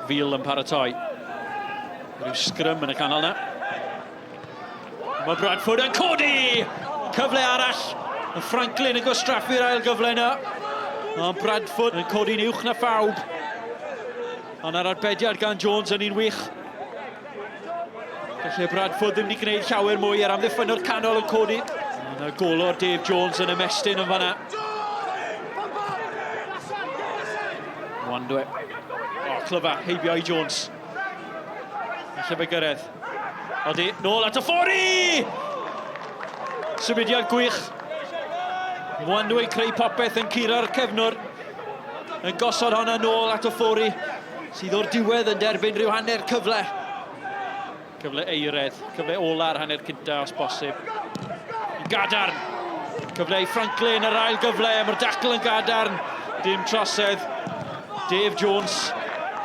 Fiel yn paratoi. Rhyw sgrym yn y canol na. Mae Bradford yn codi! Cyfle arall. Mae Franklin yn gwastraffu'r ail gyfle yna. Mae Bradford yn codi'n uwch na phawb. Ond ar arbediad gan Jones yn un wych. Felly Bradford ddim wedi gwneud llawer mwy ar amddiffynno'r canol yn codi. Yna golwr Dave Jones yn ymestyn yn fanna. Wandwe. O, clyfa, heibio i Jones. Felly fe gyrraedd. Odi, nôl at y ffori! Symudiad gwych. Wandwe creu popeth yn curo'r cefnwr. Yn gosod honna nôl at y ffori. Sydd o'r diwedd yn derbyn rhyw hanner cyfle. Cyfle eired, cyfle ola'r hanner cynta os bosib. Gadarn. Cyfle i Franklin yr ail gyfle, mae'r dacl yn gadarn. Dim trosedd. Dave Jones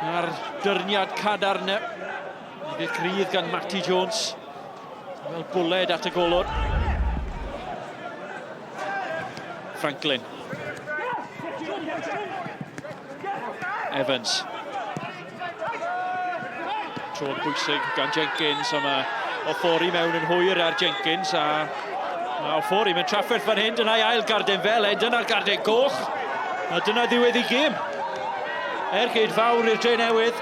ar dyrniad cadarn. Bydd crydd gan Matty Jones. Fel bwled at y golwr. Franklin. Evans. Tro'n bwysig gan Jenkins, a mae Ofori mewn yn hwyr ar Jenkins, a mae Ofori mewn trafferth fan hyn, dyna'i ail garden fel, dyna'r garden goch, a dyna ddiwedd i gêm. Ergyd fawr i'r Drenewydd.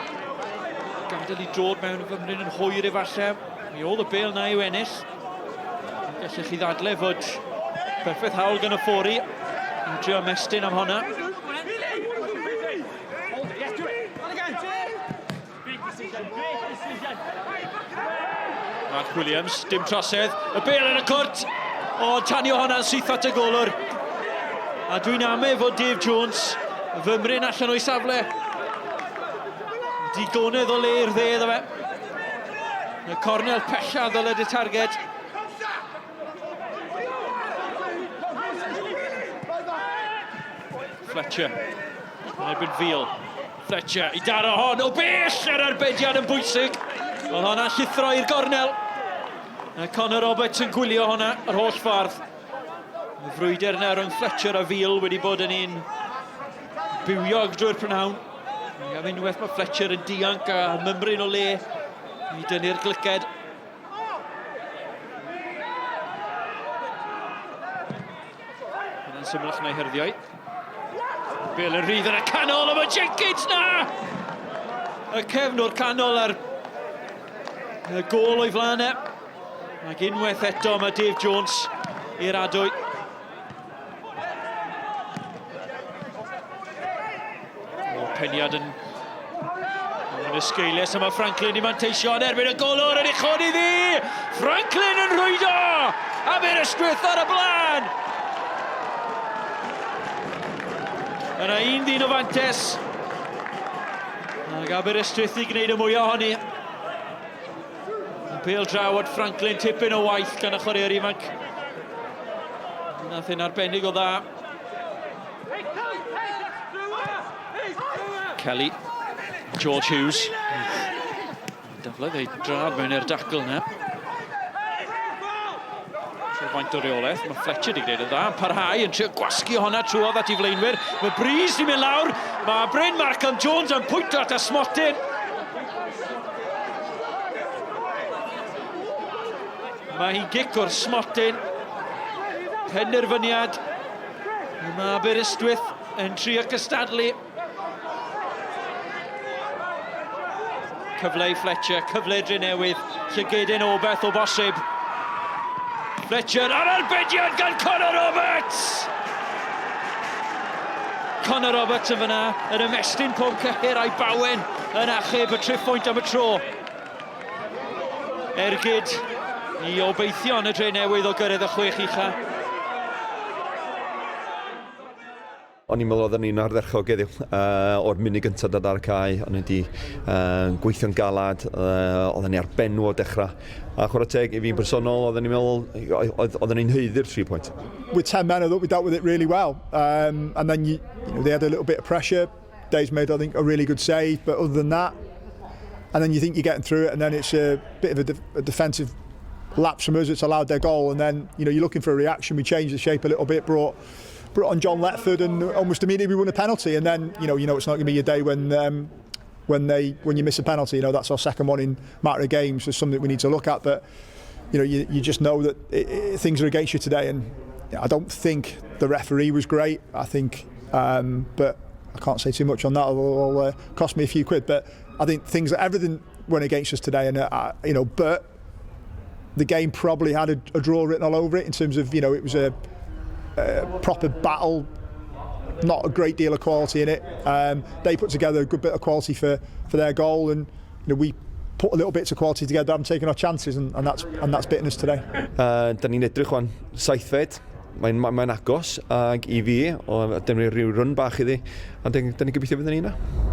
Gadael i drod mewn fymryn yn hwyr efallai. Mi oedd y bêl na i'w ennill. Gallech chi ddadle fod perffaith hawl gan Ofori. Yn trio mestyn am honna. Mark Williams, dim trosedd, y bêl yn y cwrt, o tanio hwnna'n syth at y golwr. A dwi'n ame fod Dave Jones, fymryn allan o'i safle. Digonedd o le i'r dde iddo fe. Y cornel pella ddyled y targed. Fletcher, yn erbyn Fiel. Fletcher i daro hon, o bell ar arbediad yn bwysig. Oedd honna llithro i'r gornel. Conor Roberts yn gwylio honna yr holl ffordd. Y frwydr yna rhwng Fletcher a Fiel wedi bod yn un bywiog drwy'r prynhawn. Am unwaith mae Fletcher yn dianc a mymryn o le i dynnu'r glyced. Yna'n symlach na'i herddiau. Bêl yn rhydd yn y canol, a mae Jenkins na! Y cefnwr canol ar y gôl o'i flanau. Ac unwaith eto mae Dave Jones i'r adwy. O, peniad yn ysgeilius, a mae Franklin i manteisio yn erbyn y golwr yn uchod iddi! Franklin yn rhwydo! Aberystwyth ar y blaen! Yna un ddyn o fantes. Ac Aberystwyth i gwneud y mwy ohoni. Pêl drawod Franklin, tipyn o waith gan y chwarae'r ifanc. Nath yn arbennig o dda. Kelly, George Hughes. Dyfledd ei draf mewn i'r dacl yna. Faint o reolaeth, mae Fletcher wedi gwneud y dda, yn parhau yn trio gwasgu honna trwodd at ei flaenwyr. Mae Breeze wedi mynd lawr, mae Bryn Markham Jones yn pwyntio at y smotyn. Mae hi'n gic o'r smotyn. Penderfyniad. Mae Aberystwyth yn trio cystadlu. Cyfle i Fletcher, cyfle Drenewydd. Llygedyn o beth o bosib. Fletcher ar arbediad gan Conor Roberts! Conor Roberts yn fyna, yn ymestyn pob cyhyr a'i bawen yn achub y triffwynt am y tro. Ergyd i obeithio yn y Drenewydd o gyrraedd y 6 ucha. O'n i'n meddwl oedden ni'n ardderchog heddiw. O'r munud gyntaf dod ar y cae, o'n i wedi gweithio'n galad, oedden ni ar benw o dechrau. A chwarae teg i fi'n bersonol, oedden ni'n meddwl, oedden ni'n heiddi'r 3 points. With 10 men, I thought we dealt with it really well. And then they had a little bit of pressure. Dave's made, I think, a really good save, but other than that, and then you think you're getting through it, and then it's a bit of a defensive lapse from us that's allowed their goal, and then you're looking for a reaction. We changed the shape a little bit, brought on John Letford, and almost immediately we won a penalty. And then you know it's not going to be a day when when you miss a penalty. You know, that's our second one in matter of games. There's something we need to look at, but you know, you just know that things are against you today. And I don't think the referee was great. I think, but I can't say too much on that. It'll cost me a few quid. But I think everything went against us today, and you know, but the game probably had a draw written all over it in terms of, you know, it was a proper battle, not a great deal of quality in it. They put together a good bit of quality for their goal, and you know, we put a little bits of quality together, haven't taken our chances, and that's bitten us today. Da ni'n edrych o'n saithfed, mae'n agos ag i fi, o dyn ni rhyw run bach iddi, a da ni'n gobeithio fydd yn un.